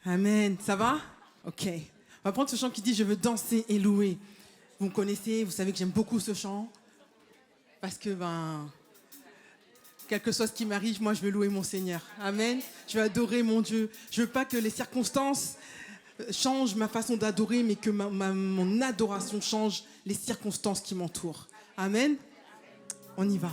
Amen. Ça va? Ok. On va prendre ce chant qui dit « Je veux danser et louer ». Vous me connaissez, vous savez que j'aime beaucoup ce chant. Parce que, quel que soit ce qui m'arrive, moi, je veux louer mon Seigneur. Amen. Je veux adorer mon Dieu. Je veux pas que les circonstances changent ma façon d'adorer, mais que mon adoration change les circonstances qui m'entourent. Amen. On y va.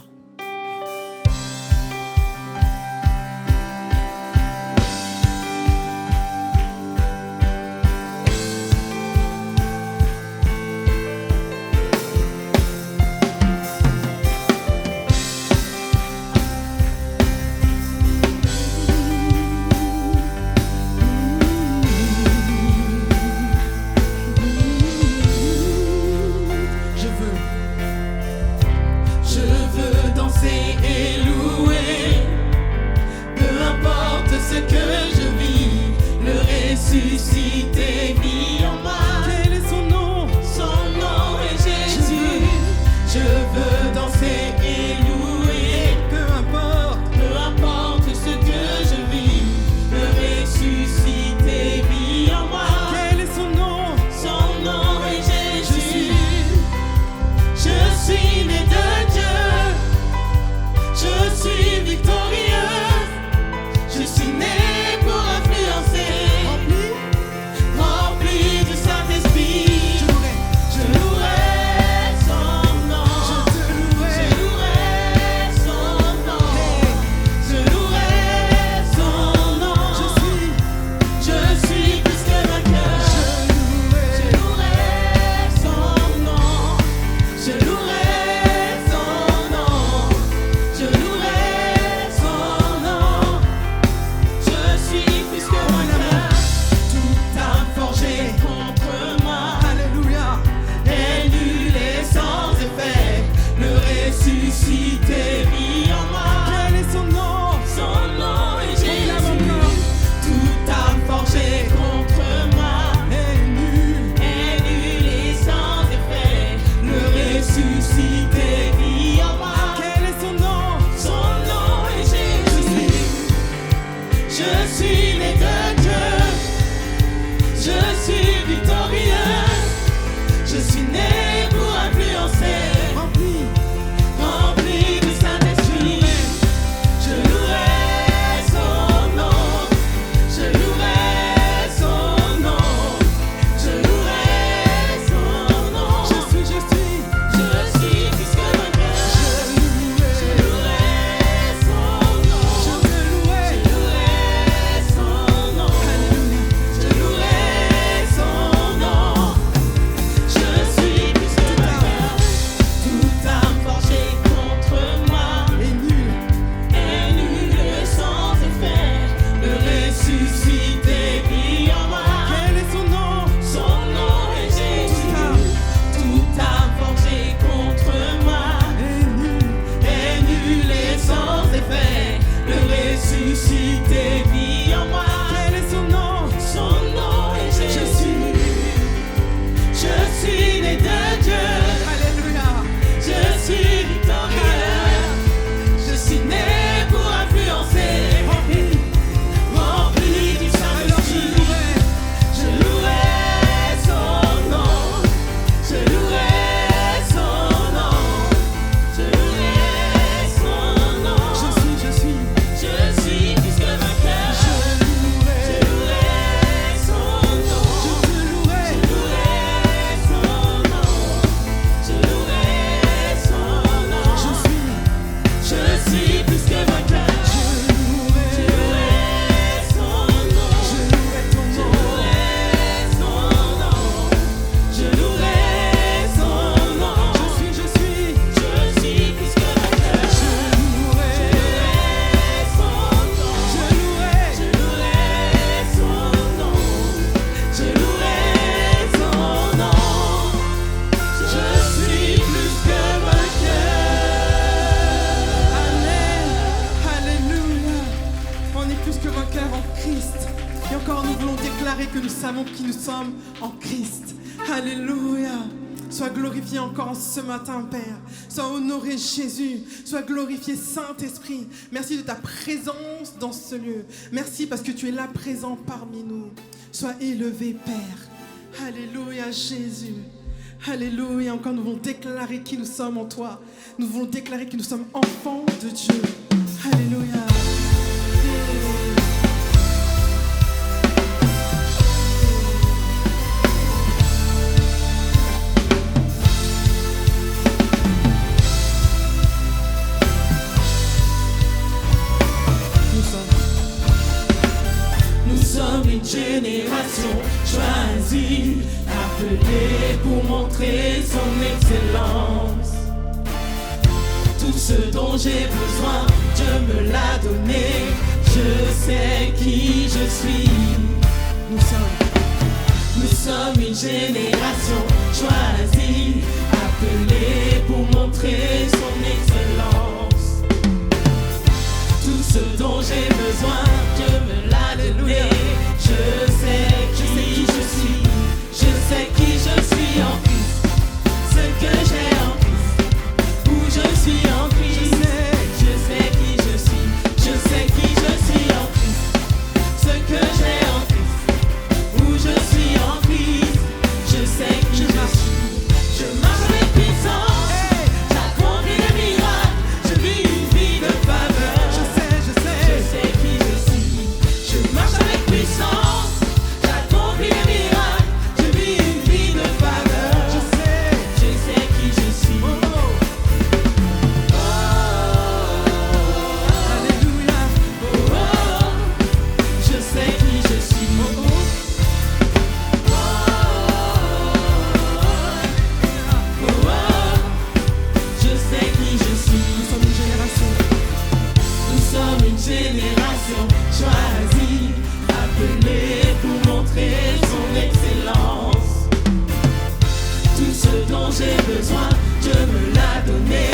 Que nous savons qui nous sommes en Christ. Alléluia. Sois glorifié encore ce matin, Père. Sois honoré, Jésus. Sois glorifié, Saint-Esprit. Merci de ta présence dans ce lieu. Merci parce que tu es là présent parmi nous. Sois élevé, Père. Alléluia, Jésus. Alléluia. Encore nous voulons déclarer qui nous sommes en toi. Nous voulons déclarer que nous sommes enfants de Dieu. Alléluia. Une génération choisie, appelée pour montrer son excellence. Tout ce dont j'ai besoin, Dieu me l'a donné. Je sais qui je suis. Nous sommes une génération choisie, appelée pour montrer son excellence. Tout ce dont j'ai besoin, Dieu me l'a donné. Je sais qui je suis, je sais qui je suis en Christ, ce que j'ai en Christ, où je suis en Christ, je sais qui je suis, je sais qui je suis en Christ, ce que j'ai en Christ, où je suis en Christ, je sais qui je suis, je marche avec puissance, j'accomplis des miracles, je vis une vie de faveur, je sais qui je suis, je marche avec puissance. Génération choisie, appelée pour montrer son excellence. Tout ce dont j'ai besoin, Dieu me l'a donné.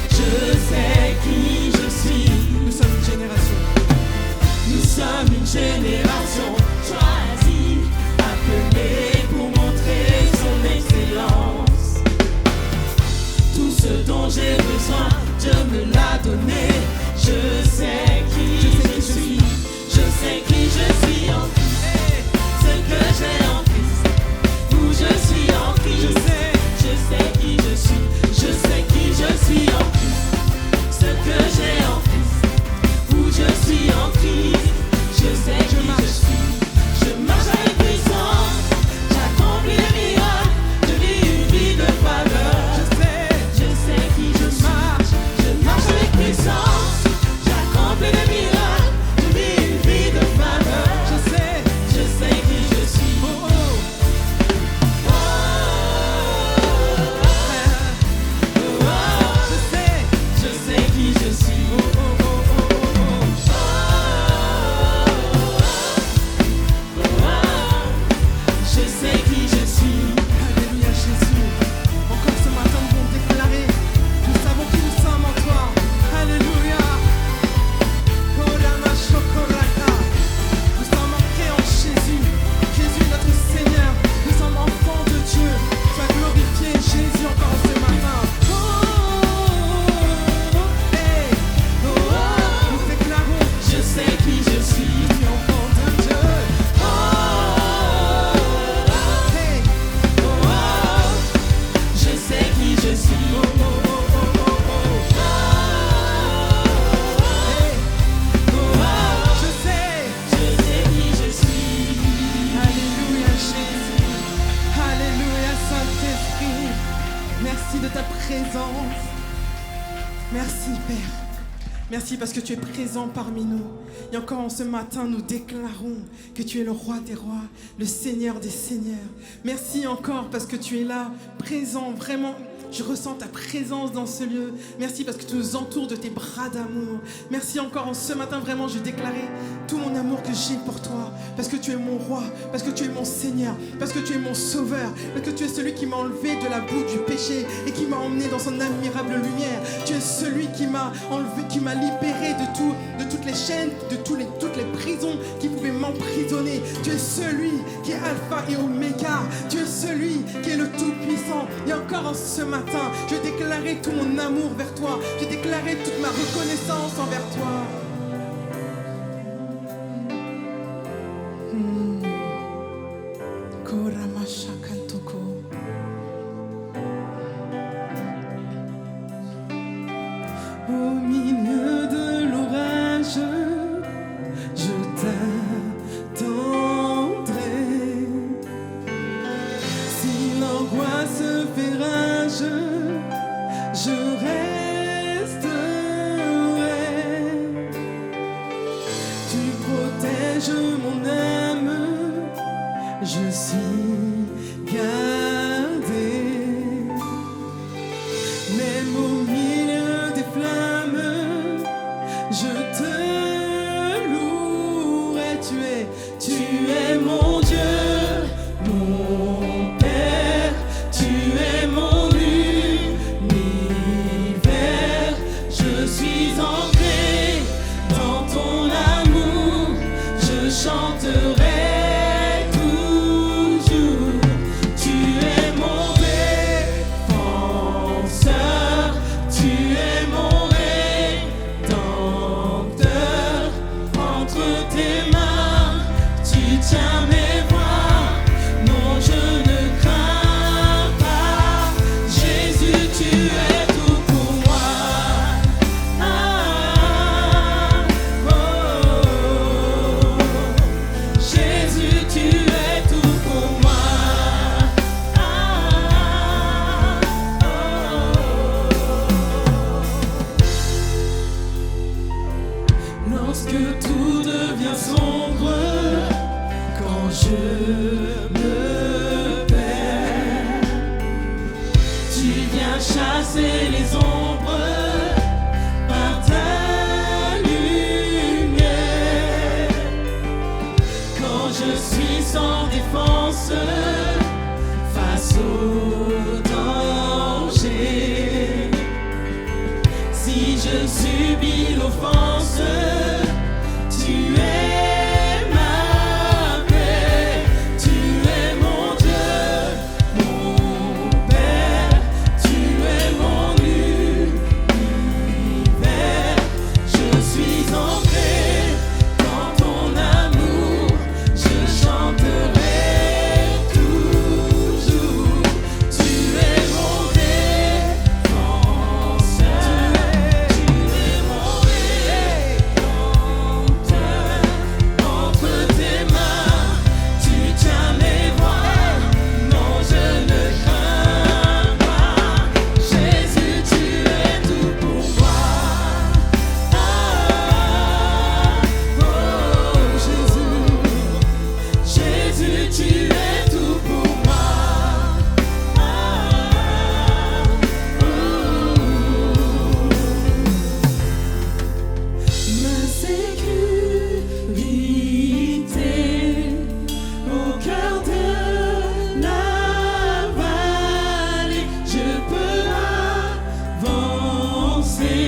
Je sais qui je suis. Nous sommes une génération. Nous sommes une génération choisie, appelée pour montrer son excellence. Tout ce dont j'ai besoin, Dieu me l'a donné. Je sais qui je suis, je sais qui je suis en Christ, ce que j'ai en Christ, où je suis en Christ, je sais qui je suis, je sais qui je suis en Christ, ce que j'ai en Christ, où je suis en Christ, je sais qui je suis, je marche avec puissance, j'accomplis des miracles, je vis une vie de faveur, je sais qui je marche avec puissance. Des miracles, je vis une vie de faveur. Je sais qui je suis. Je sais qui je suis. Je sais qui je suis. Alléluia, Jésus. Encore ce matin, nous voulons déclarer, nous savons qui nous sommes en toi. Alléluia. Nous sommes ancrés en Jésus. Jésus est notre Seigneur. Nous sommes enfants de Dieu. Sois glorifié, Jésus, encore ce matin. Nous déclarons, je sais qui je suis. tu es enfant de Dieu. Je sais qui je suis. Merci de ta présence. Merci, Père. Merci parce que tu es présent parmi nous. Et encore en ce matin, nous déclarons que tu es le roi des rois, le Seigneur des seigneurs. Merci encore parce que tu es là, présent, vraiment. Je ressens ta présence dans ce lieu. Merci parce que tu nous entoures de tes bras d'amour. Merci encore en ce matin, vraiment, je déclarais tout mon amour que j'ai pour toi. Parce que tu es mon roi, parce que tu es mon Seigneur, parce que tu es mon sauveur, parce que tu es celui qui m'a enlevé de la boue du péché et qui m'a emmené dans son admirable lumière. Tu es celui qui m'a enlevé, qui m'a libéré de toutes les chaînes, de toutes les prisons qui pouvaient m'emprisonner. Tu es celui qui est Alpha et Oméga. Tu es celui qui est le Tout-Puissant. Et encore ce matin, je vais déclarer tout mon amour vers toi. Je vais déclarer toute ma reconnaissance envers toi. Au milieu de l'orage, je t'attendrai. Si l'angoisse fait rage, je resterai. Tu protèges mon âme, je suis gardé. Même au milieu des flammes, je te louerai. Tu es mon Dieu, mon Père, tu es mon univers. Je suis ancré dans ton amour, je chanterai. Lorsque tout devient sombre, quand je me perds, tu viens chasser les ombres par ta lumière. Quand je suis sans défense face au danger, si je subis l'offense, tu es ma paix, tu es mon Dieu, mon Père, tu es mon univers. Je suis ancré dans ton amour, je chanterai toujours. Tu es mon défenseur, tu es mon rédempteur. Entre tes mains, tu tiens mes voies. Non, je ne crains pas. Jésus, tu es tout pour moi. Ah, oh, Jésus, tu es tout pour moi. Ah, ma sécurité au cœur de la vallée, je peux avancer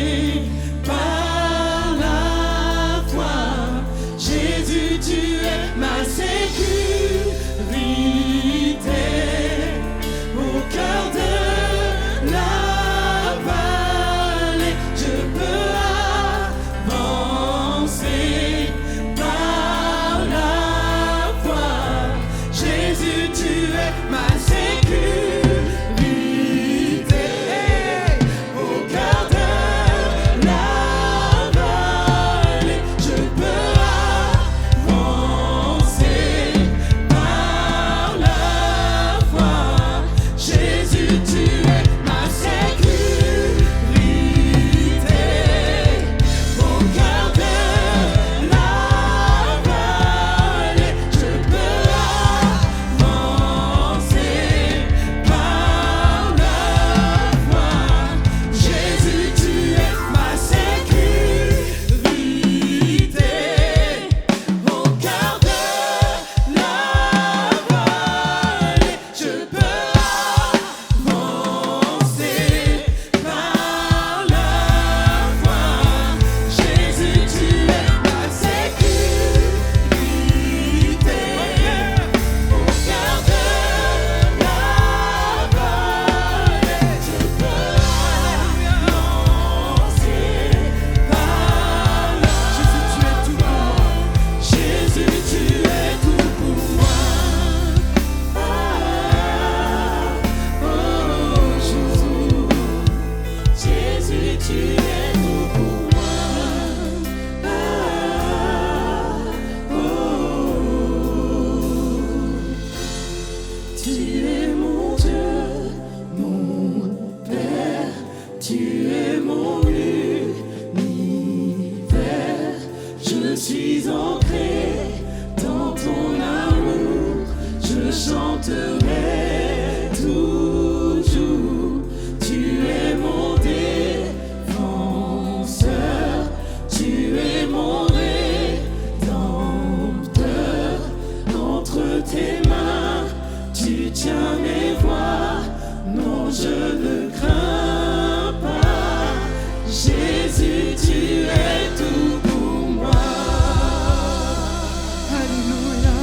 par la foi. Jésus, tu es ma sécurité au cœur de la vallée, je peux avancer par la foi. Jésus, tu es ma sécurité au cœur de la vallée, je peux avancer par la foi. Jésus, tu es ma sécurité au cœur de Je suis ancré dans ton amour, je chanterai toujours. Tu es mon défenseur, tu es mon rédempteur. Entre tes mains, tu tiens mes voies, non je ne crains pas. Jésus, tu es tout pour moi. Alléluia,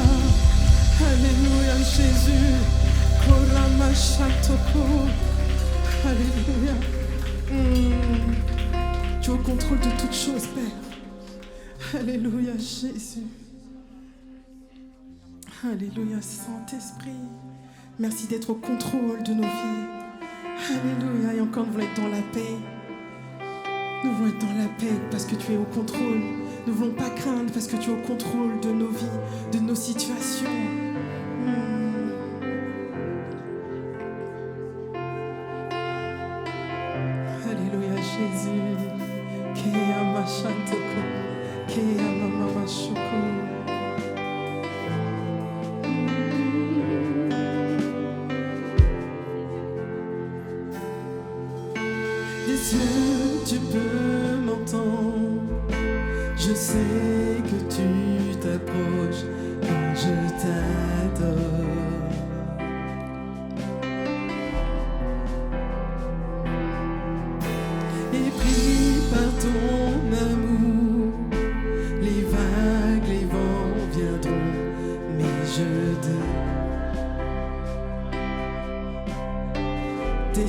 Alléluia Jésus. Korama Shatoko. Alléluia. Tu es au contrôle de toutes choses, Père. Alléluia Jésus. Alléluia Saint-Esprit. Merci d'être au contrôle de nos vies. Alléluia. Et encore, nous voulons être dans la paix. Nous voulons être dans la paix parce que tu es au contrôle. Nous ne voulons pas craindre parce que tu es au contrôle de nos vies, de nos situations. Alléluia Jésus. Kea Mashantoko. Kea Mama Shoko. Des yeux, tu peux m'entendre. Je sais que tu t'approches quand je t'adore. Et pris par ton amour, les vagues, les vents viendront, mais je des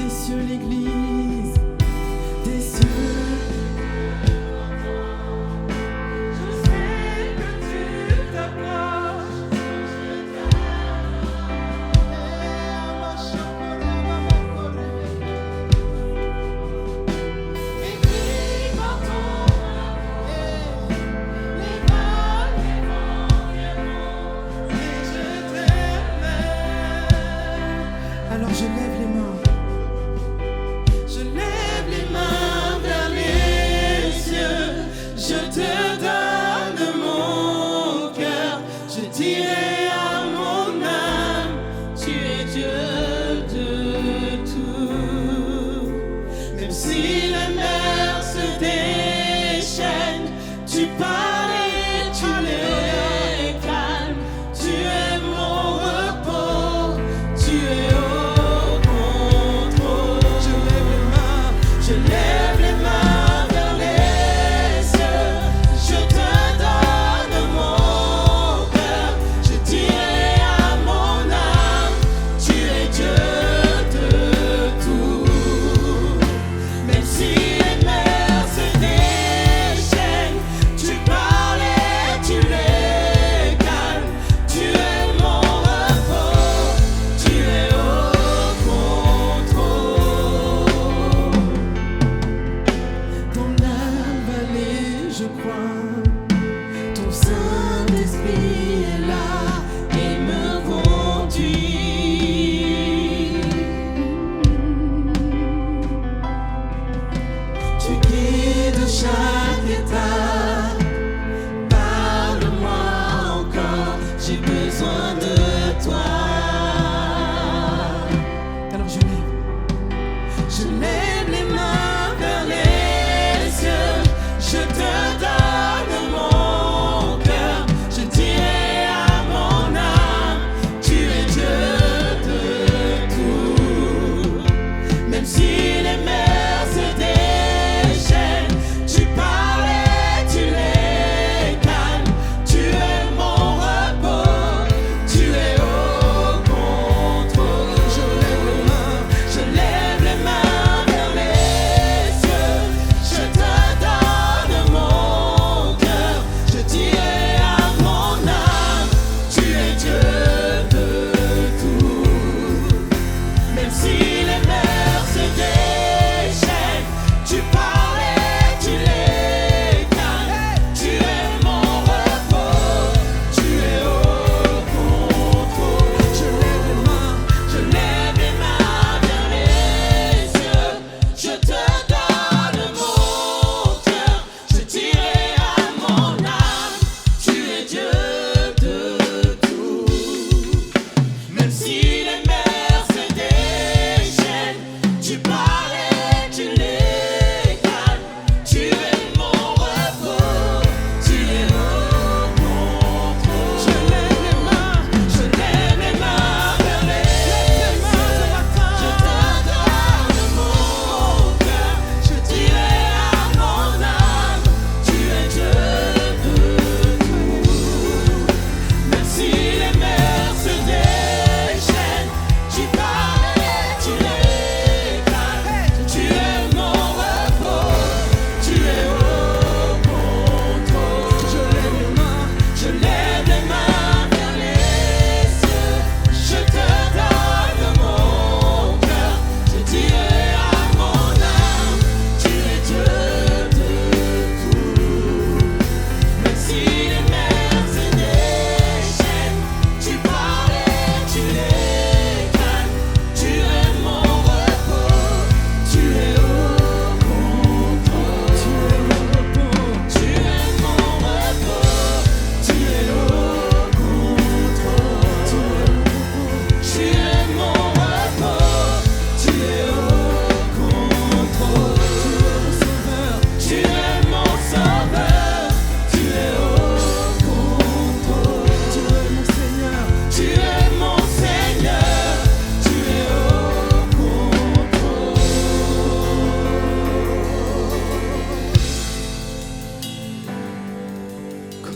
cieux, l'église, des cieux. Je sais que tu t'approches. Et pris par ton amour, les vagues, les vents viendront, et je t'aimerai. Alors je lève les mains. Je lève les mains vers les cieux. Je te donne mon cœur. Je dirai à mon âme, tu es Dieu de tout. Même si les mers se déchaînent, tu parles et tu les calmes. Tu es mon repos, tu es au contrôle. Je lève les mains vers les cieux. Je te donne mon cœur. Je dirai à mon âme, tu es Dieu de tout. Même si les mers se déchaînent, tu parles.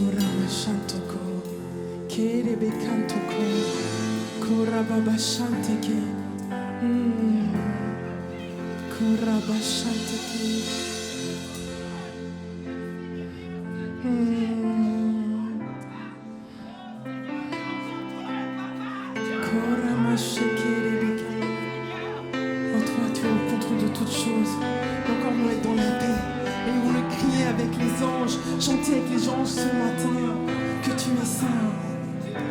Kurama Shantoko, Kerebe Kantoko, Kurababa Shanteke, Kuraba Shanteke, Kurama Shekerebe. En toi, tu es au contrôle de toutes choses. Encore nous être dans la paix. Et nous voulons crier avec les anges, chanter avec les anges ce matin que tu es saint.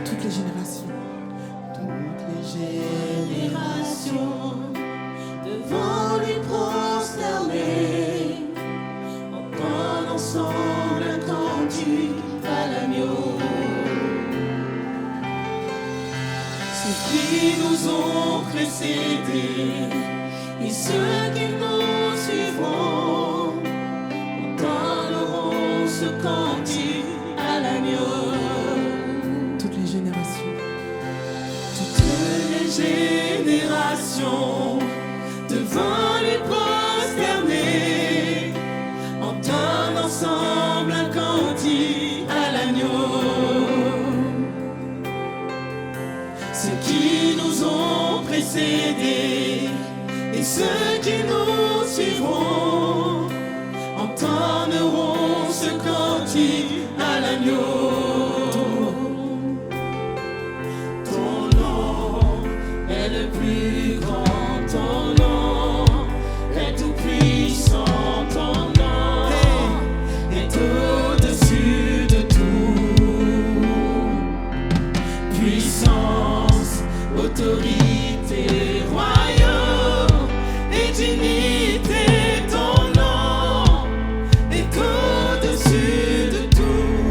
Toutes les générations. Toutes les Génération devant lui prosterner, entendre ensemble un cantique à l'agneau. Ceux qui nous ont précédés et ceux qui nous suivront entendront ce cantique à l'agneau. Toutes les générations. Toutes les générations devant lui prosterner, entendre ensemble un cantique à l'agneau. Ceux qui nous ont précédés et ceux qui nous suivront entendront ce cantique à l'agneau. Le plus grand, ton nom est tout puissant, ton nom est au-dessus de tout. Puissance, autorité, royaume et dignité, ton nom est au-dessus de tout.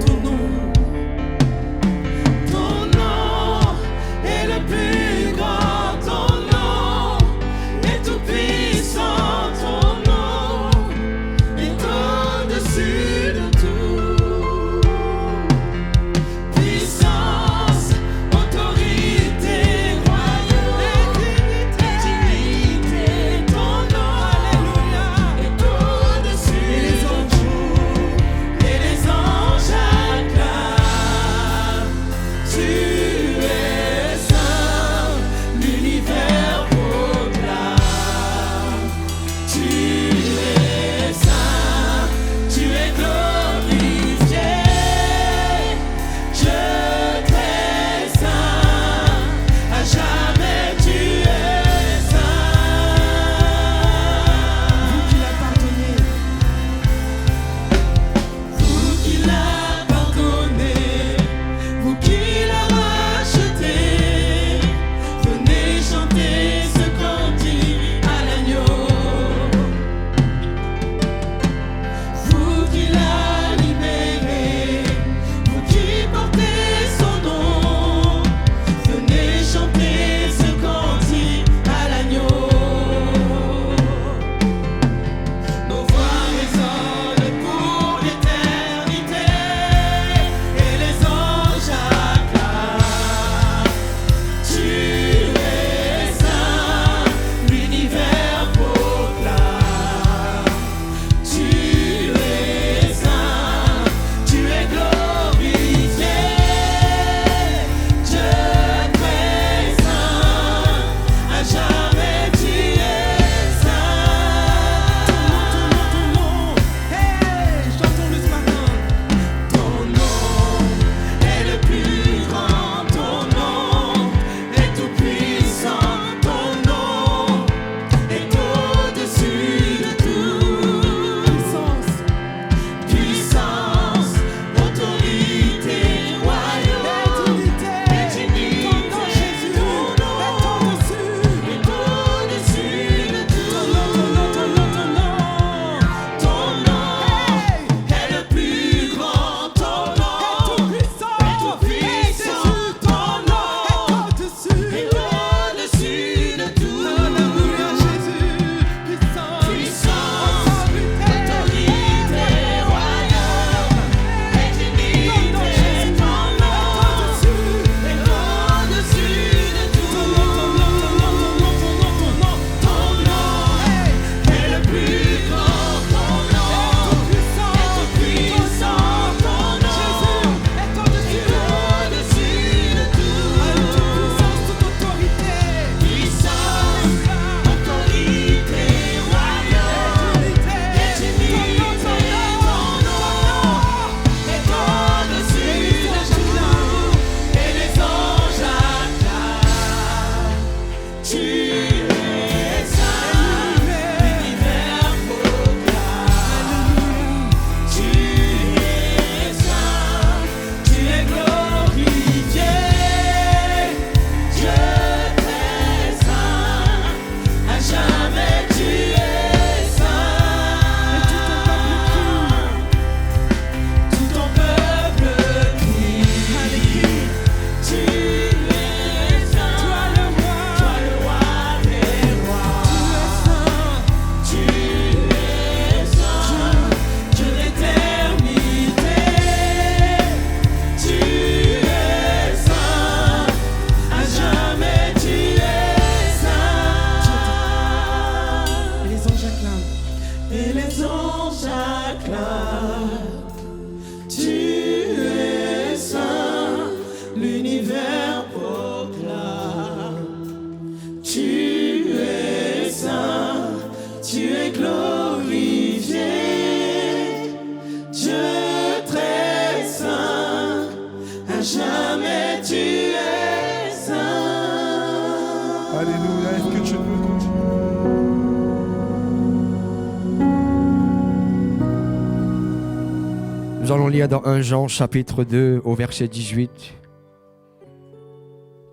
Nous allons lire dans 1 Jean chapitre 2 au verset 18.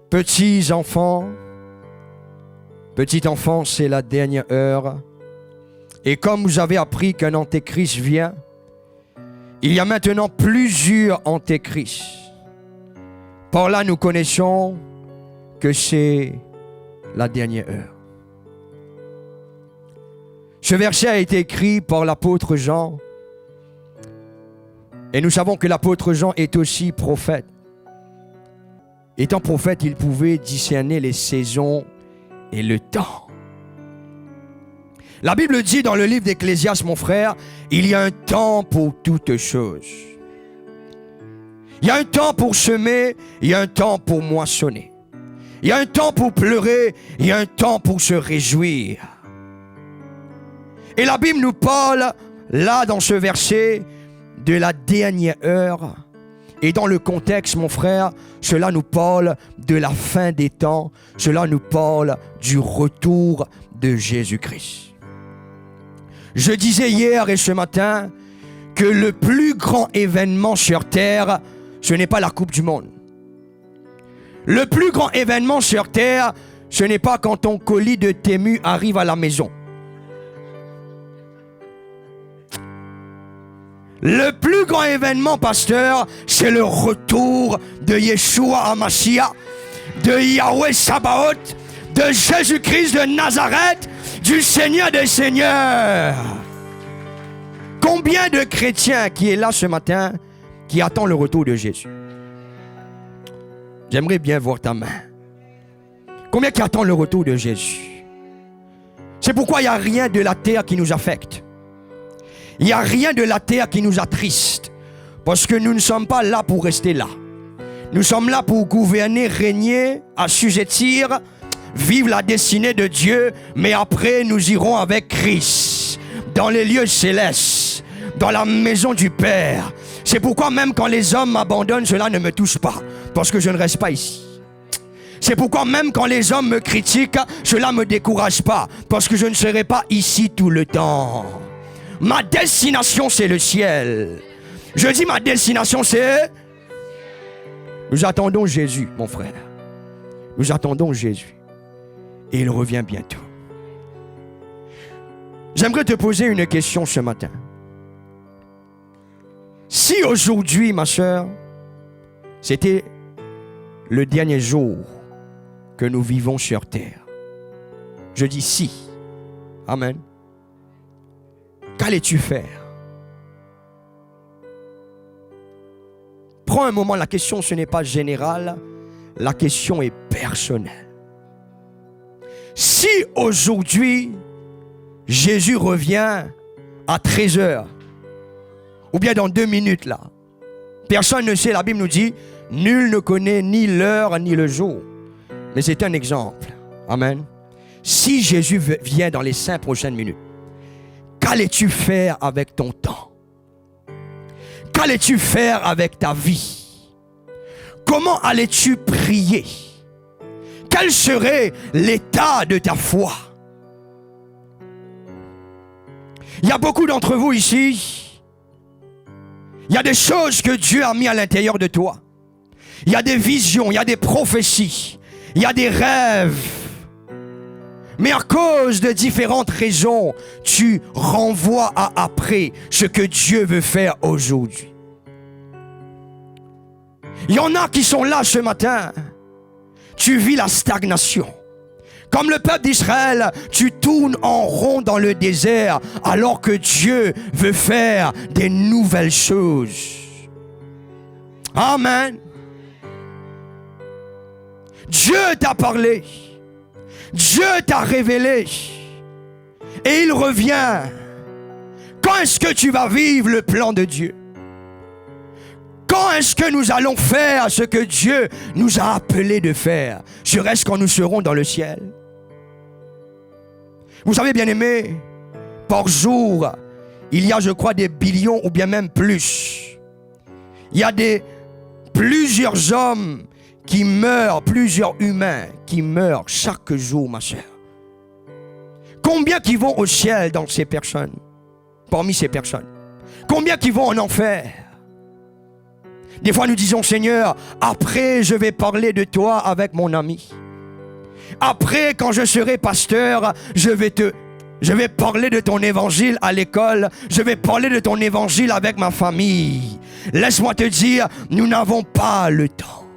Petits enfants, petit enfant, c'est la dernière heure. Et comme vous avez appris qu'un antéchrist vient, il y a maintenant plusieurs antéchrists. Par là, nous connaissons que c'est la dernière heure. Ce verset a été écrit par l'apôtre Jean. Et nous savons que l'apôtre Jean est aussi prophète. Étant prophète, il pouvait discerner les saisons et le temps. La Bible dit dans le livre d'Ecclésiaste, mon frère, il y a un temps pour toutes choses. Il y a un temps pour semer, il y a un temps pour moissonner. Il y a un temps pour pleurer, il y a un temps pour se réjouir. Et la Bible nous parle, là dans ce verset, de la dernière heure. Et dans le contexte, mon frère, cela nous parle de la fin des temps. Cela nous parle du retour de Jésus-Christ. Je disais hier et ce matin que le plus grand événement sur terre, ce n'est pas la Coupe du Monde. Le plus grand événement sur terre, ce n'est pas quand ton colis de Temu arrive à la maison. Le plus grand événement, pasteur, c'est le retour de Yeshua HaMashiach, de Yahweh Sabaoth, de Jésus-Christ de Nazareth, du Seigneur des Seigneurs. Combien de chrétiens qui est là ce matin, qui attend le retour de Jésus? J'aimerais bien voir ta main. Combien qui attend le retour de Jésus? C'est pourquoi il n'y a rien de la terre qui nous affecte. Il n'y a rien de la terre qui nous attriste. Parce que nous ne sommes pas là pour rester là. Nous sommes là pour gouverner, régner, assujettir, vivre la destinée de Dieu. Mais après, nous irons avec Christ dans les lieux célestes, dans la maison du Père. C'est pourquoi même quand les hommes m'abandonnent, cela ne me touche pas. Parce que je ne reste pas ici. C'est pourquoi même quand les hommes me critiquent, cela ne me décourage pas. Parce que je ne serai pas ici tout le temps. Ma destination, c'est le ciel. Je dis ma destination, c'est... Nous attendons Jésus, mon frère. Nous attendons Jésus. Et il revient bientôt. J'aimerais te poser une question ce matin. Si aujourd'hui, ma soeur, c'était le dernier jour que nous vivons sur terre. Je dis si. Amen. Qu'allais-tu faire? Prends un moment, la question ce n'est pas générale, la question est personnelle. Si aujourd'hui, Jésus revient à 13h, ou bien dans 2 minutes là, personne ne sait, la Bible nous dit, nul ne connaît ni l'heure ni le jour. Mais c'est un exemple. Amen. Si Jésus vient dans les 5 prochaines minutes, qu'allais-tu faire avec ton temps? Qu'allais-tu faire avec ta vie? Comment allais-tu prier? Quel serait l'état de ta foi? Il y a beaucoup d'entre vous ici. Il y a des choses que Dieu a mis à l'intérieur de toi. Il y a des visions, il y a des prophéties, il y a des rêves. Mais à cause de différentes raisons, tu renvoies à après ce que Dieu veut faire aujourd'hui. Il y en a qui sont là ce matin. Tu vis la stagnation. Comme le peuple d'Israël, tu tournes en rond dans le désert alors que Dieu veut faire des nouvelles choses. Amen. Dieu t'a parlé. Dieu t'a révélé et il revient. Quand est-ce que tu vas vivre le plan de Dieu? Quand est-ce que nous allons faire ce que Dieu nous a appelé de faire? Serait-ce quand nous serons dans le ciel? Vous savez, bien-aimés, par jour, il y a, je crois, des billions ou bien même plus. Il y a plusieurs hommes qui meurent, plusieurs humains qui meurent chaque jour, ma chère. Combien qui vont au ciel dans ces personnes, parmi ces personnes? Combien qui vont en enfer? Des fois nous disons, Seigneur, après je vais parler de toi avec mon ami. Après, quand je serai pasteur, je vais parler de ton évangile à l'école. Je vais parler de ton évangile avec ma famille. Laisse-moi te dire, nous n'avons pas le temps.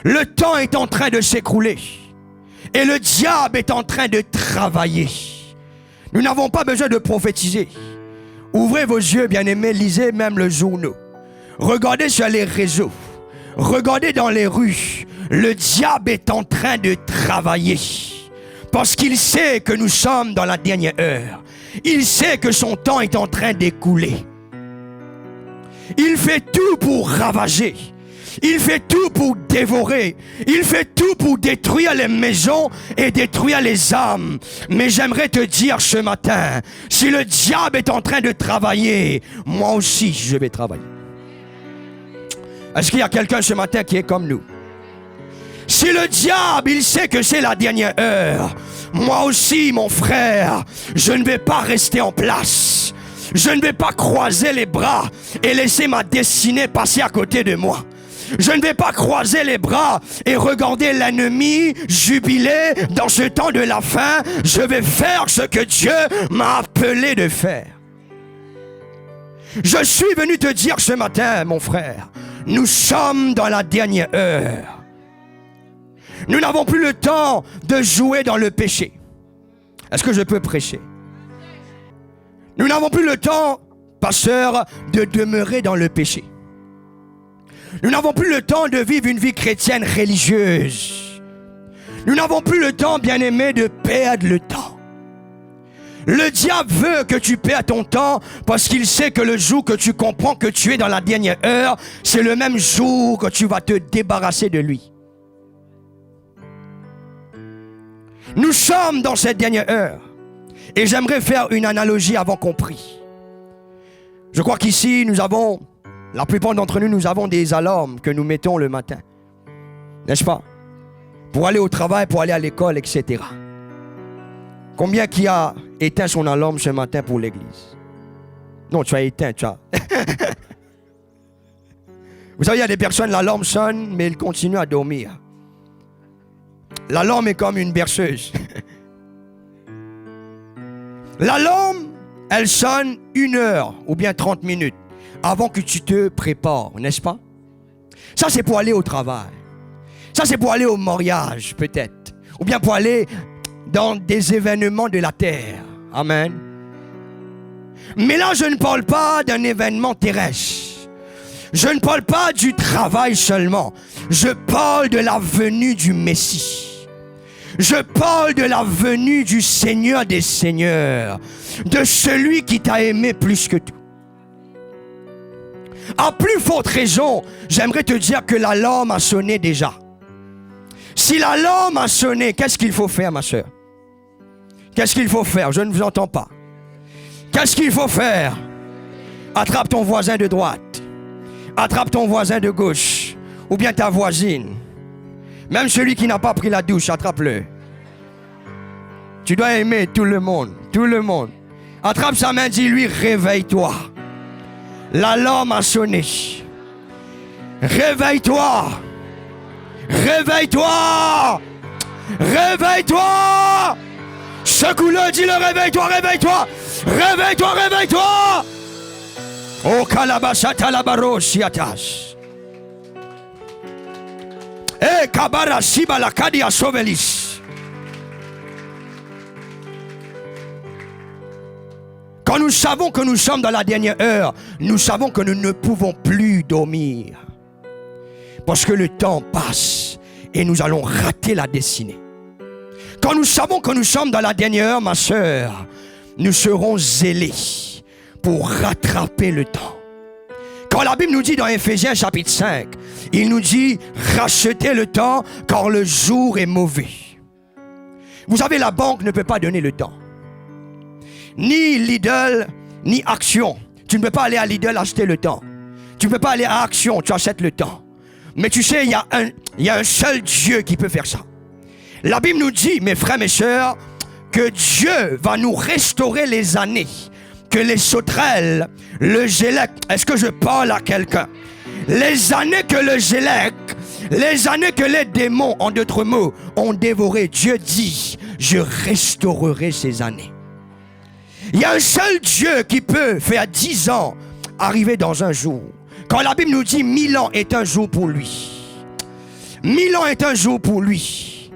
Le temps est en train de s'écrouler. Et le diable est en train de travailler. Nous n'avons pas besoin de prophétiser. Ouvrez vos yeux, bien-aimés, lisez même le journal. Regardez sur les réseaux. Regardez dans les rues. Le diable est en train de travailler. Parce qu'il sait que nous sommes dans la dernière heure. Il sait que son temps est en train d'écouler. Il fait tout pour ravager. Il fait tout pour dévorer. Il fait tout pour détruire les maisons et détruire les âmes. Mais j'aimerais te dire ce matin, si le diable est en train de travailler, moi aussi je vais travailler. Est-ce qu'il y a quelqu'un ce matin qui est comme nous? Si le diable, il sait que c'est la dernière heure, moi aussi, mon frère, je ne vais pas rester en place. Je ne vais pas croiser les bras et laisser ma destinée passer à côté de moi. Je ne vais pas croiser les bras et regarder l'ennemi jubiler dans ce temps de la fin. Je vais faire ce que Dieu m'a appelé de faire. Je suis venu te dire ce matin, mon frère, nous sommes dans la dernière heure. Nous n'avons plus le temps de jouer dans le péché. Est-ce que je peux prêcher? Nous n'avons plus le temps, pasteur, de demeurer dans le péché. Nous n'avons plus le temps de vivre une vie chrétienne religieuse. Nous n'avons plus le temps, bien-aimé, de perdre le temps. Le diable veut que tu perds ton temps parce qu'il sait que le jour que tu comprends que tu es dans la dernière heure, c'est le même jour que tu vas te débarrasser de lui. Nous sommes dans cette dernière heure. Et j'aimerais faire une analogie avant qu'on prie. Je crois qu'ici, la plupart d'entre nous, nous avons des alarmes que nous mettons le matin. N'est-ce pas? Pour aller au travail, pour aller à l'école, etc. Combien qui a éteint son alarme ce matin pour l'église? Non, tu as éteint, tu as. Vous savez, il y a des personnes, l'alarme sonne, mais ils continuent à dormir. L'alarme est comme une berceuse. L'alarme, elle sonne 1 heure ou bien 30 minutes avant que tu te prépares, n'est-ce pas? Ça, c'est pour aller au travail. Ça, c'est pour aller au mariage, peut-être. Ou bien pour aller dans des événements de la terre. Amen. Mais là, je ne parle pas d'un événement terrestre. Je ne parle pas du travail seulement. Je parle de la venue du Messie. Je parle de la venue du Seigneur des Seigneurs, de celui qui t'a aimé plus que tout. À plus forte raison, j'aimerais te dire que l'alarme a sonné déjà. Si l'alarme a sonné, qu'est-ce qu'il faut faire, ma soeur? Qu'est-ce qu'il faut faire? Je ne vous entends pas. Qu'est-ce qu'il faut faire? Attrape ton voisin de droite. Attrape ton voisin de gauche. Ou bien ta voisine. Même celui qui n'a pas pris la douche, attrape-le. Tu dois aimer tout le monde. Tout le monde. Attrape sa main, dis-lui, réveille-toi. L'alarme a sonné. Réveille-toi. Réveille-toi. Réveille-toi. Secoue-le, dis-le, réveille-toi, réveille-toi. Réveille-toi, réveille-toi. Oh, kalabashata labaro siatas. Eh, kabara siba la kadia sovelis. Quand nous savons que nous sommes dans la dernière heure, nous savons que nous ne pouvons plus dormir. Parce que le temps passe et nous allons rater la destinée. Quand nous savons que nous sommes dans la dernière heure, ma soeur, nous serons zélés pour rattraper le temps. Quand la Bible nous dit dans Éphésiens chapitre 5, il nous dit rachetez le temps car le jour est mauvais. Vous savez, la banque ne peut pas donner le temps. Ni Lidl, ni Action. Tu ne peux pas aller à Lidl acheter le temps. Tu ne peux pas aller à Action, tu achètes le temps. Mais tu sais, il y a un seul Dieu qui peut faire ça. La Bible nous dit, mes frères, mes sœurs, que Dieu va nous restaurer les années, que les sauterelles, le gélec, est-ce que je parle à quelqu'un? Les années que le gélec, les années que les démons, en d'autres mots, ont dévoré, Dieu dit, je restaurerai ces années. Il y a un seul Dieu qui peut faire 10 ans arriver dans un jour. Quand la Bible nous dit 1000 ans est un jour pour lui. 1000 ans est un jour pour lui.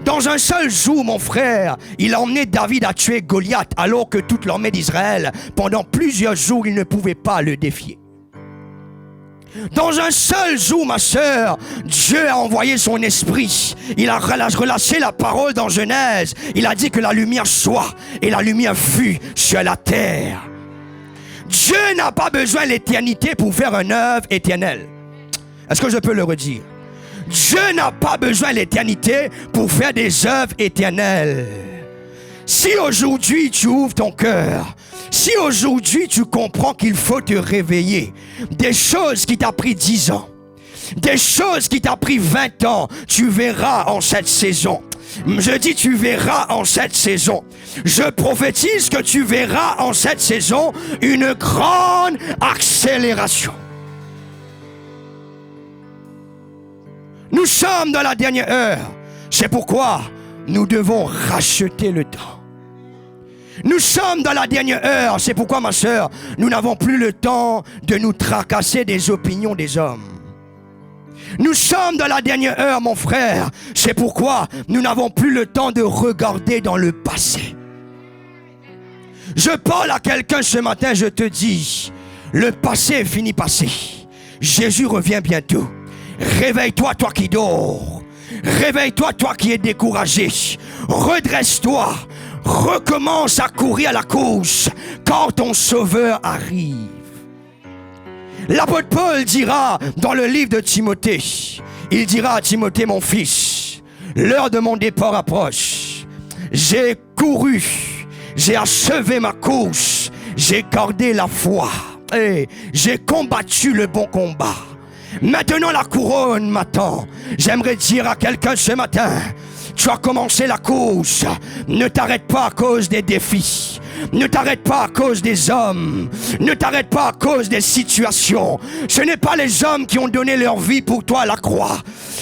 Dans un seul jour, mon frère, il a emmené David à tuer Goliath, alors que toute l'armée d'Israël, pendant plusieurs jours, il ne pouvait pas le défier. Dans un seul jour, ma sœur, Dieu a envoyé son esprit. Il a relâché la parole dans Genèse. Il a dit que la lumière soit, et la lumière fut sur la terre. Dieu n'a pas besoin de l'éternité pour faire une œuvre éternelle. Est-ce que je peux le redire? Dieu n'a pas besoin de l'éternité pour faire des œuvres éternelles. Si aujourd'hui tu ouvres ton cœur, si aujourd'hui tu comprends qu'il faut te réveiller, des choses qui t'ont pris 10 ans, des choses qui t'ont pris 20 ans, tu verras en cette saison. Je dis tu verras en cette saison. Je prophétise que tu verras en cette saison une grande accélération. Nous sommes dans la dernière heure. C'est pourquoi nous devons racheter le temps. Nous sommes dans la dernière heure. C'est pourquoi, ma sœur, nous n'avons plus le temps de nous tracasser des opinions des hommes. Nous sommes dans la dernière heure, mon frère. C'est pourquoi nous n'avons plus le temps de regarder dans le passé. Je parle à quelqu'un ce matin, je te dis, le passé est fini passé. Jésus revient bientôt. Réveille-toi, toi qui dors. Réveille-toi, toi qui es découragé. Redresse-toi. Recommence à courir à la course, car ton sauveur arrive. L'apôtre Paul dira dans le livre de Timothée, il dira à Timothée, mon fils, l'heure de mon départ approche. J'ai couru, j'ai achevé ma course, j'ai gardé la foi, et j'ai combattu le bon combat. Maintenant la couronne m'attend. J'aimerais dire à quelqu'un ce matin, tu as commencé la course. Ne t'arrête pas à cause des défis. Ne t'arrête pas à cause des hommes. Ne t'arrête pas à cause des situations. Ce n'est pas les hommes qui ont donné leur vie pour toi à la croix.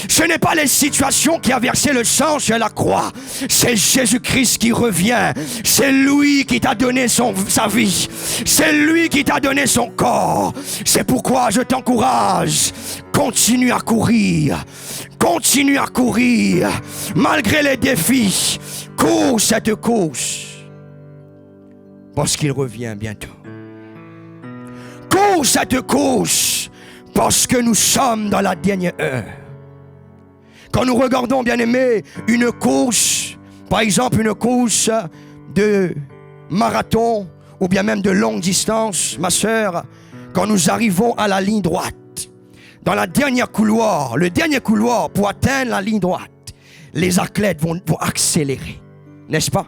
Ce n'est pas les situations qui ont versé le sang sur la croix. C'est Jésus-Christ qui revient. C'est lui qui t'a donné sa vie. C'est lui qui t'a donné son corps. C'est pourquoi je t'encourage. Continue à courir. Continue à courir. Malgré les défis. Cours cette course. Parce qu'il revient bientôt. Cours cette course. Parce que nous sommes dans la dernière heure. Quand nous regardons, bien-aimés, une course, par exemple une course de marathon ou bien même de longue distance, ma sœur, quand nous arrivons à la ligne droite, dans la dernière couloir, le dernier couloir pour atteindre la ligne droite, les athlètes vont accélérer, n'est-ce pas?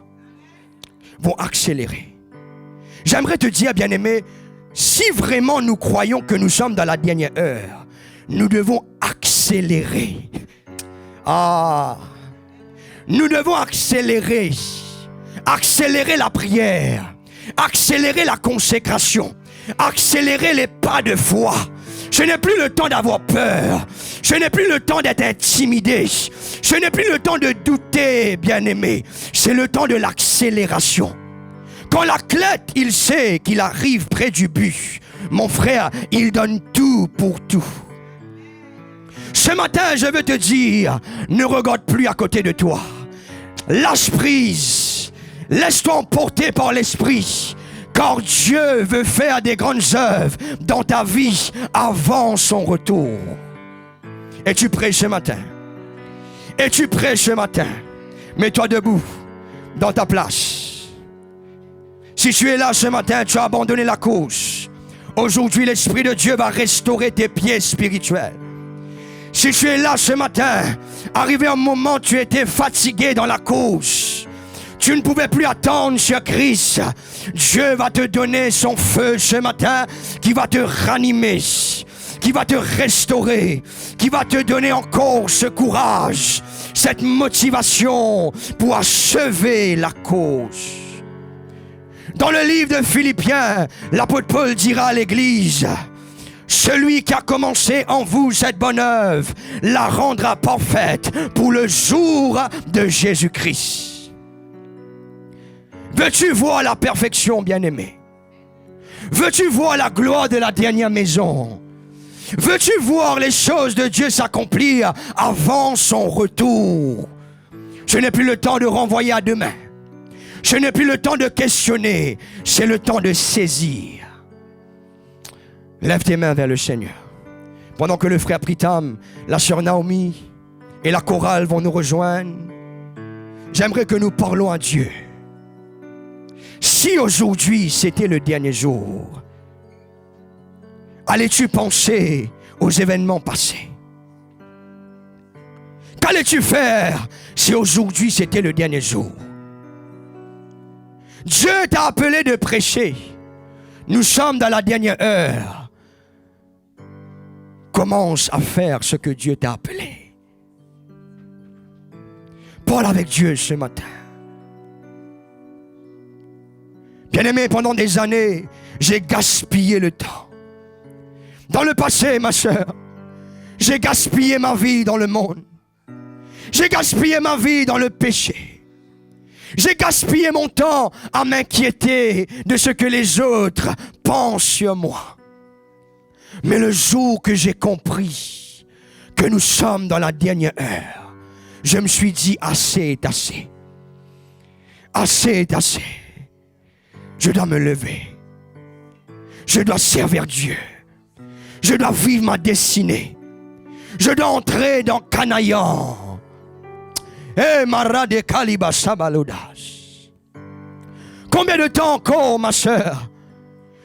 Vont accélérer. J'aimerais te dire, bien-aimé, si vraiment nous croyons que nous sommes dans la dernière heure, nous devons accélérer. Nous devons accélérer. Accélérer la prière. Accélérer la consécration. Accélérer les pas de foi. Je n'ai plus le temps d'avoir peur. Je n'ai plus le temps d'être intimidé. Je n'ai plus le temps de douter, bien-aimé. C'est le temps de l'accélération. Quand l'athlète, il sait qu'il arrive près du but, mon frère, il donne tout pour tout. Ce matin, je veux te dire, ne regarde plus à côté de toi. Lâche prise. Laisse-toi emporter par l'esprit. Car Dieu veut faire des grandes œuvres dans ta vie avant son retour. Es-tu prêt ce matin? Es-tu prêt ce matin? Mets-toi debout dans ta place. Si tu es là ce matin, tu as abandonné la course. Aujourd'hui, l'Esprit de Dieu va restaurer tes pieds spirituels. Si tu es là ce matin, arrivé un moment où tu étais fatigué dans la course, tu ne pouvais plus attendre sur Christ, Dieu va te donner son feu ce matin qui va te ranimer, qui va te restaurer, qui va te donner encore ce courage, cette motivation pour achever la cause. Dans le livre de Philippiens, l'apôtre Paul dira à l'Église: celui qui a commencé en vous cette bonne œuvre la rendra parfaite pour le jour de Jésus-Christ. Veux-tu voir la perfection, bien-aimé? Veux-tu voir la gloire de la dernière maison? Veux-tu voir les choses de Dieu s'accomplir avant son retour? Je n'ai plus le temps de renvoyer à demain. Je n'ai plus le temps de questionner. C'est le temps de saisir. Lève tes mains vers le Seigneur. Pendant que le frère Pritam, la sœur Naomi et la chorale vont nous rejoindre, j'aimerais que nous parlons à Dieu. Si aujourd'hui c'était le dernier jour, allais-tu penser aux événements passés? Qu'allais-tu faire si aujourd'hui c'était le dernier jour? Dieu t'a appelé de prêcher. Nous sommes dans la dernière heure. Commence à faire ce que Dieu t'a appelé. Parle avec Dieu ce matin. Bien-aimé, pendant des années, j'ai gaspillé le temps. Dans le passé, ma soeur, j'ai gaspillé ma vie dans le monde. J'ai gaspillé ma vie dans le péché. J'ai gaspillé mon temps à m'inquiéter de ce que les autres pensent sur moi. Mais le jour que j'ai compris que nous sommes dans la dernière heure, je me suis dit: assez est assez. Assez est assez. Je dois me lever. Je dois servir Dieu. Je dois vivre ma destinée. Je dois entrer dans Canaan. Eh, Marade Kaliba Sabalodas. Combien de temps encore, ma soeur,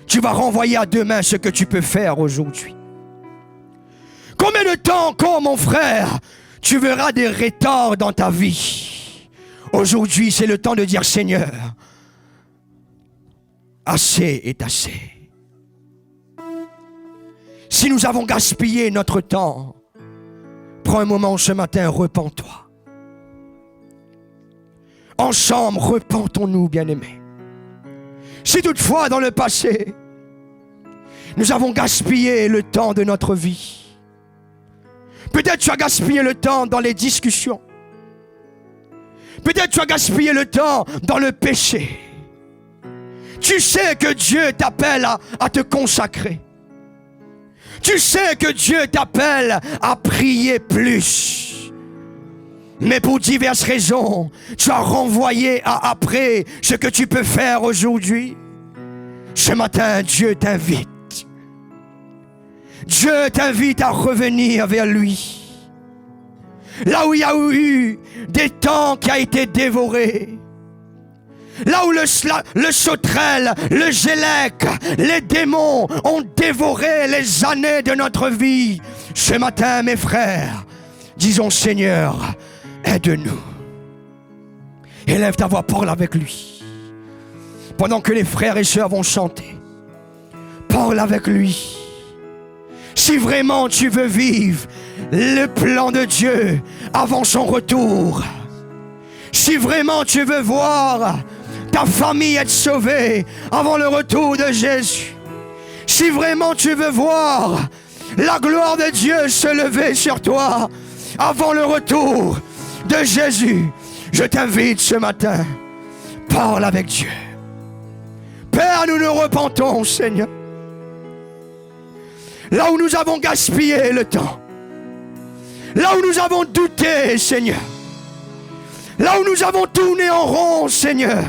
tu vas renvoyer à demain ce que tu peux faire aujourd'hui? Combien de temps encore, mon frère, tu verras des retards dans ta vie? Aujourd'hui, c'est le temps de dire: Seigneur, assez est assez. Si nous avons gaspillé notre temps, prends un moment ce matin, repens-toi. Ensemble, repentons-nous, bien-aimés. Si toutefois, dans le passé, nous avons gaspillé le temps de notre vie, peut-être tu as gaspillé le temps dans les discussions, peut-être tu as gaspillé le temps dans le péché. Tu sais que Dieu t'appelle à te consacrer. Tu sais que Dieu t'appelle à prier plus. Mais pour diverses raisons, tu as renvoyé à après ce que tu peux faire aujourd'hui. Ce matin, Dieu t'invite. Dieu t'invite à revenir vers lui. Là où il y a eu des temps qui ont été dévorés. Là où le sauterelle, le gélec, les démons ont dévoré les années de notre vie. Ce matin, mes frères, disons: Seigneur, aide-nous. Élève ta voix, parle avec lui. Pendant que les frères et sœurs vont chanter, parle avec lui. Si vraiment tu veux vivre le plan de Dieu avant son retour, si vraiment tu veux voir ta famille être sauvée avant le retour de Jésus, si vraiment tu veux voir la gloire de Dieu se lever sur toi avant le retour de Jésus, je t'invite ce matin, parle avec Dieu. Père, nous nous repentons, Seigneur. Là où nous avons gaspillé le temps, là où nous avons douté, Seigneur, là où nous avons tourné en rond, Seigneur,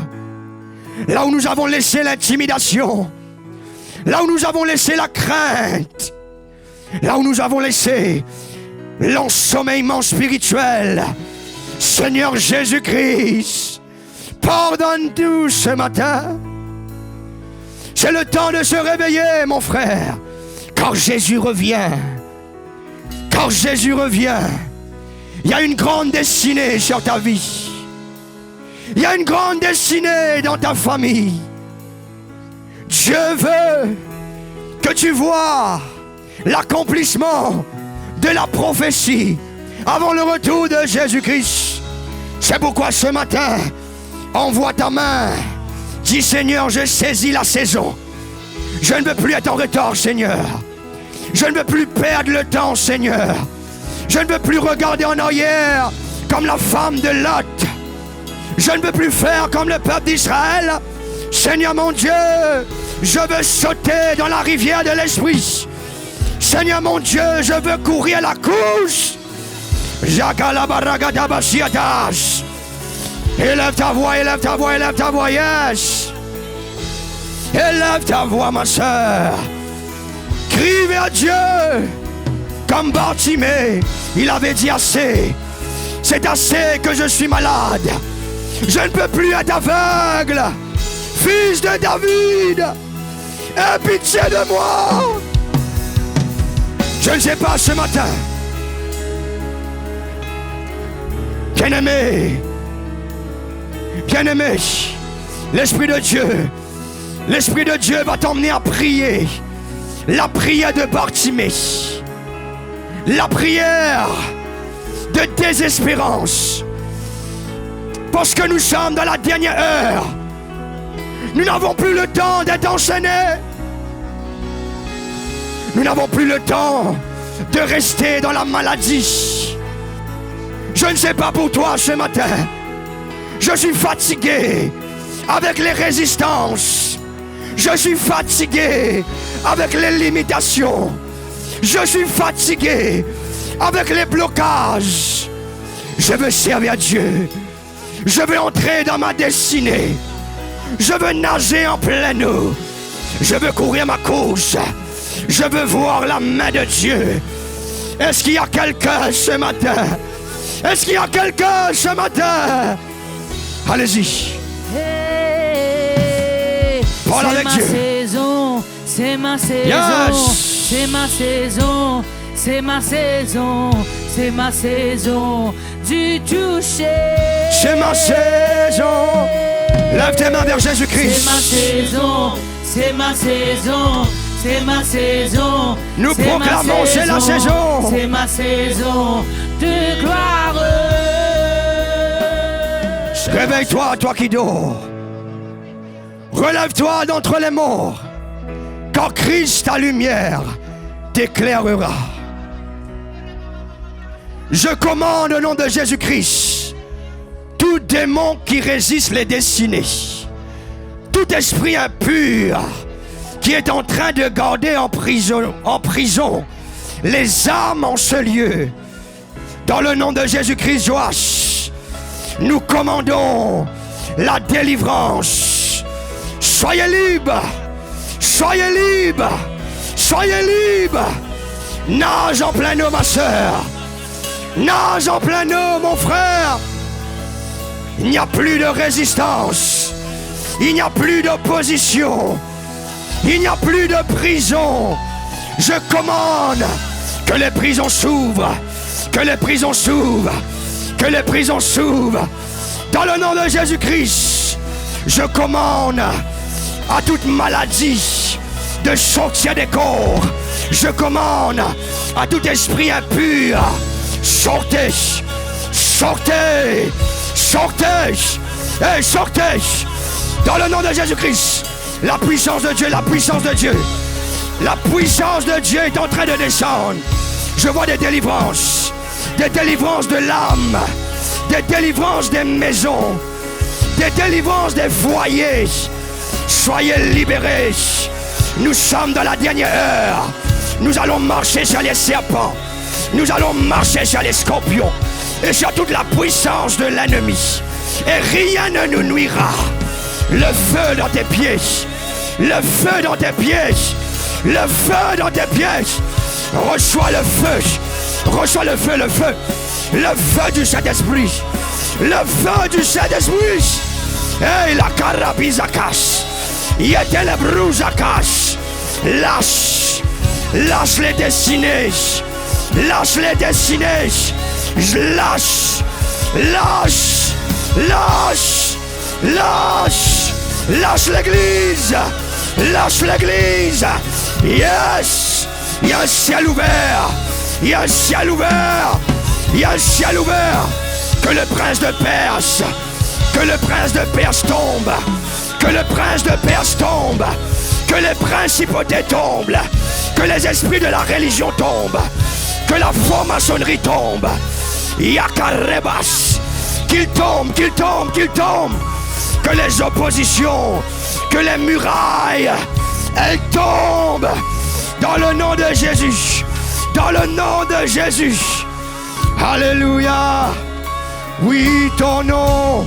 là où nous avons laissé l'intimidation, là où nous avons laissé la crainte, là où nous avons laissé l'ensommeillement spirituel, Seigneur Jésus-Christ, pardonne-nous ce matin. C'est le temps de se réveiller, mon frère, car Jésus revient. Quand Jésus revient, il y a une grande destinée sur ta vie. Il y a une grande destinée dans ta famille. Dieu veut que tu vois l'accomplissement de la prophétie avant le retour de Jésus-Christ. C'est pourquoi ce matin, envoie ta main. Dis Seigneur, je saisis la saison. Je ne veux plus être en retard, Seigneur. Je ne veux plus perdre le temps, Seigneur. Je ne veux plus regarder en arrière comme la femme de Lot. Je ne veux plus faire comme le peuple d'Israël. Seigneur mon Dieu, je veux sauter dans la rivière de l'Esprit. Seigneur mon Dieu, je veux courir la course. Élève ta voix, élève ta voix, élève ta voix, yes. Élève ta voix, ma soeur. Crie vers Dieu. Comme Bartimée, il avait dit assez. C'est assez que je suis malade. Je ne peux plus être aveugle. Fils de David, aie pitié de moi. Je ne sais pas ce matin. Bien-aimé, bien-aimé, l'Esprit de Dieu va t'emmener à prier. La prière de Bartimée. La prière de désespérance. Parce que nous sommes dans la dernière heure. Nous n'avons plus le temps d'être enchaînés. Nous n'avons plus le temps de rester dans la maladie. Je ne sais pas pour toi ce matin. Je suis fatigué avec les résistances. Je suis fatigué avec les limitations. Je suis fatigué avec les blocages. Je veux servir Dieu. Je veux entrer dans ma destinée. Je veux nager en pleine eau. Je veux courir ma course. Je veux voir la main de Dieu. Est-ce qu'il y a quelqu'un ce matin? Est-ce qu'il y a quelqu'un ce matin? Allez-y. Hey, parle avec Dieu. C'est ma saison. Yes. C'est ma saison. C'est ma saison. C'est ma saison du toucher. C'est ma saison. Lève tes mains vers Jésus-Christ. C'est ma saison. C'est ma saison. C'est ma saison. Nous proclamons, c'est la saison. C'est ma saison de gloire. Réveille-toi, toi qui dors. Relève-toi d'entre les morts. Quand Christ, ta lumière, t'éclairera. Je commande au nom de Jésus-Christ tout démon qui résiste les destinées, tout esprit impur qui est en train de garder en prison les âmes en ce lieu. Dans le nom de Jésus-Christ, Joach, nous commandons la délivrance. Soyez libres, soyez libres, soyez libres. Nage en plein eau, ma soeur. Nage en plein eau, mon frère. Il n'y a plus de résistance. Il n'y a plus d'opposition. Il n'y a plus de prison. Je commande que les prisons s'ouvrent. Que les prisons s'ouvrent. Que les prisons s'ouvrent. Dans le nom de Jésus-Christ, je commande à toute maladie de sortir des corps. Je commande à tout esprit impur. Sortez. Sortez. Sortez. Et sortez. Dans le nom de Jésus-Christ. La puissance de Dieu, la puissance de Dieu. La puissance de Dieu est en train de descendre. Je vois des délivrances de l'âme, des délivrances des maisons, des délivrances des foyers. Soyez libérés. Nous sommes dans la dernière heure. Nous allons marcher sur les serpents. Nous allons marcher sur les scorpions et sur toute la puissance de l'ennemi. Et rien ne nous nuira. Le feu dans tes pieds. Le feu dans tes pieds. Le feu dans tes pieds. Reçois le feu. Reçois le feu, le feu. Le feu du Saint-Esprit. Le feu du Saint-Esprit. Hey, la carabizakas. Yetelebrouzakas. Lâche. Lâche les destinées. Lâche les destinées. Lâche. Lâche. Lâche. Lâche. Lâche l'église. Lâche l'église. Yes. Il y a un ciel ouvert. Il y a un ciel ouvert. Il y a un ciel ouvert. Que le prince de Perse, que le prince de Perse tombe. Que le prince de Perse tombe. Que les principautés tombent. Que les esprits de la religion tombent. Que la franc-maçonnerie tombe. Yakarebas. Qu'il tombe, qu'il tombe, qu'il tombe. Que les oppositions, que les murailles, elles tombent. Dans le nom de Jésus. Dans le nom de Jésus. Alléluia. Oui, ton nom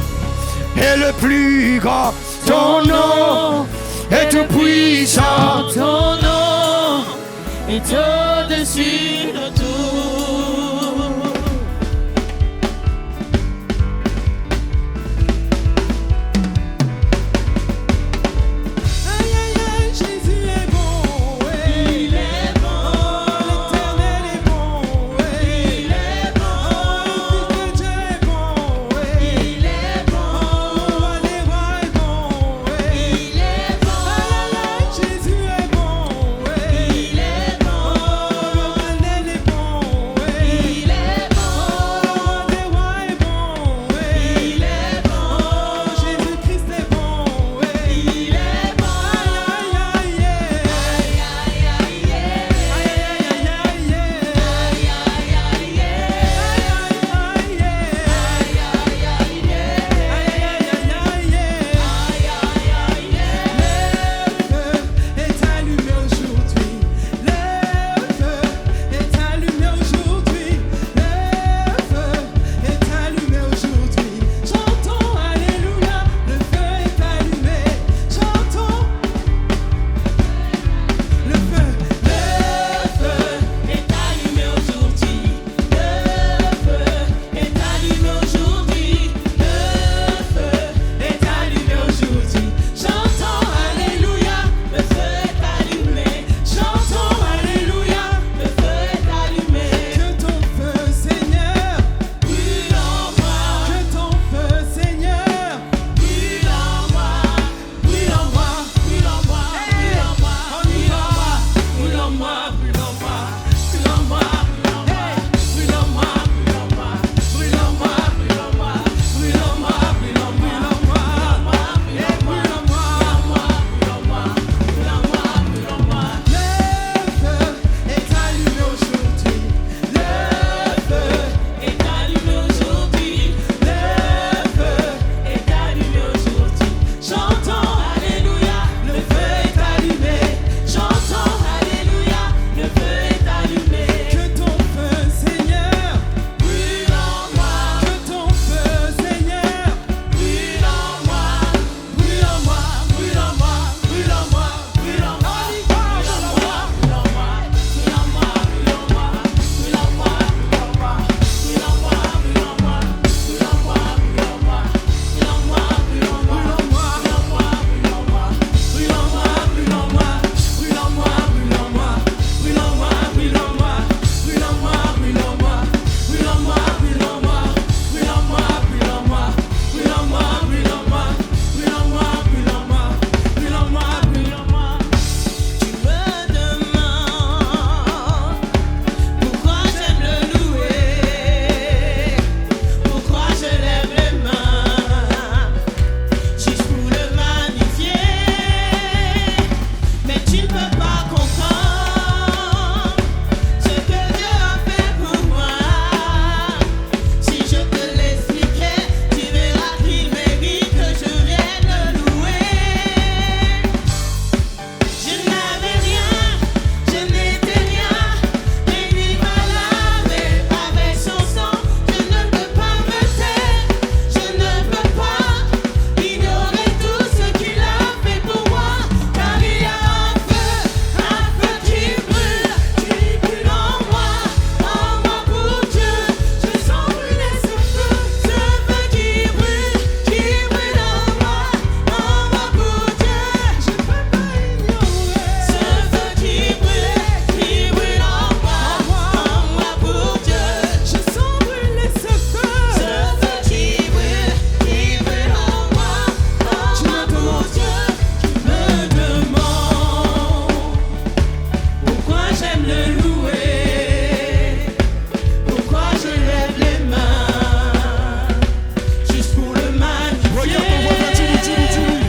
est le plus grand. Ton nom est tout puissant. Ton nom est au-dessus de tout. Aïe, aïe, aïe, Jésus est bon, ouais. Il est bon. L'Éternel est bon, ouais. Il est bon. Le Fils de Dieu est bon, ouais. Il est bon. Le roi des rois est bon, ouais. Il est bon. Aïe, aïe, aïe, Jésus est bon, ouais. Il est bon. Le le louer. Pourquoi je lève les mains? Juste pour le magnifier. Regarde ton voisin, dis-lui.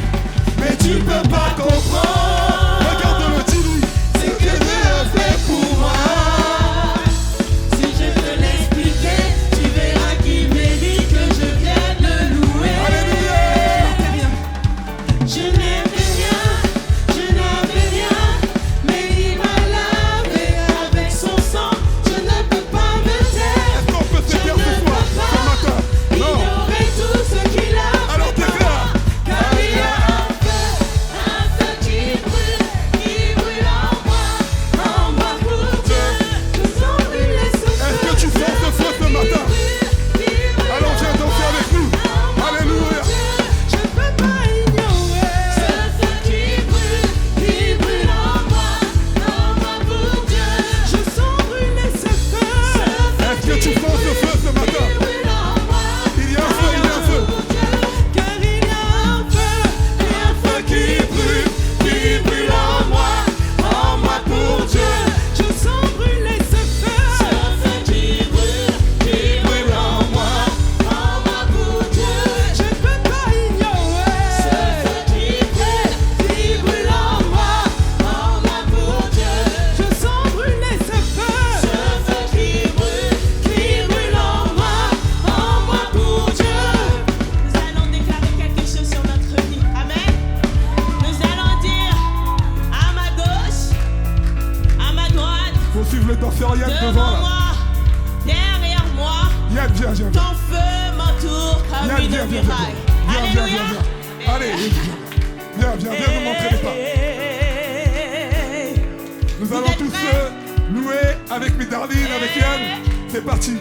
Mais tu peux pas comprendre. Regarde-le, dis-lui. Ce que Dieu a fait pour moi. Si je te l'expliquer, tu verras qu'il mérite que je vienne le louer. Alléluia. Je n'avais rien, mais il m'a lavé avec son sang. Je ne peux pas me taire. Est-ce qu'on peut se Je taire ne ce soir, peux pas ce matin? Non. ignorer tout ce qu'il a Alors fait pour déclare. moi. Car il y a un feu qui brûle en moi pour Dieu. Je sens brûler ce feu. Est-ce que tu sens ce feu ce matin? Alors viens danser avec nous. Alléluia. Je peux pas ignorer ce feu qui brûle en moi pour Dieu. Je sens brûler ce feu. Est-ce que tu sens ce feu ce matin? Brûle en moi. Il y a un feu, il y a un feu. Car il y a un feu qui brûle en moi pour Dieu. Je sens brûler ce feu. Ce feu qui brûle en moi pour Dieu. Je peux pas ignorer ce feu qui brûle en moi pour Dieu. Je sens brûler ce feu. Ce feu qui brûle en moi pour Dieu. Nous allons déclarer quelque chose sur notre vie. Amen. Nous allons dire à ma gauche, à ma droite, Faut suivre le danseur Yann devant devant là. moi, derrière moi, Yann, viens. ton feu m'entoure comme Yann, une viens. muraille. Alléluia. Allez, viens nous montrer les pas. Nous allons êtes tous prêts? louer avec mes darlings, avec Yann. C'est parti.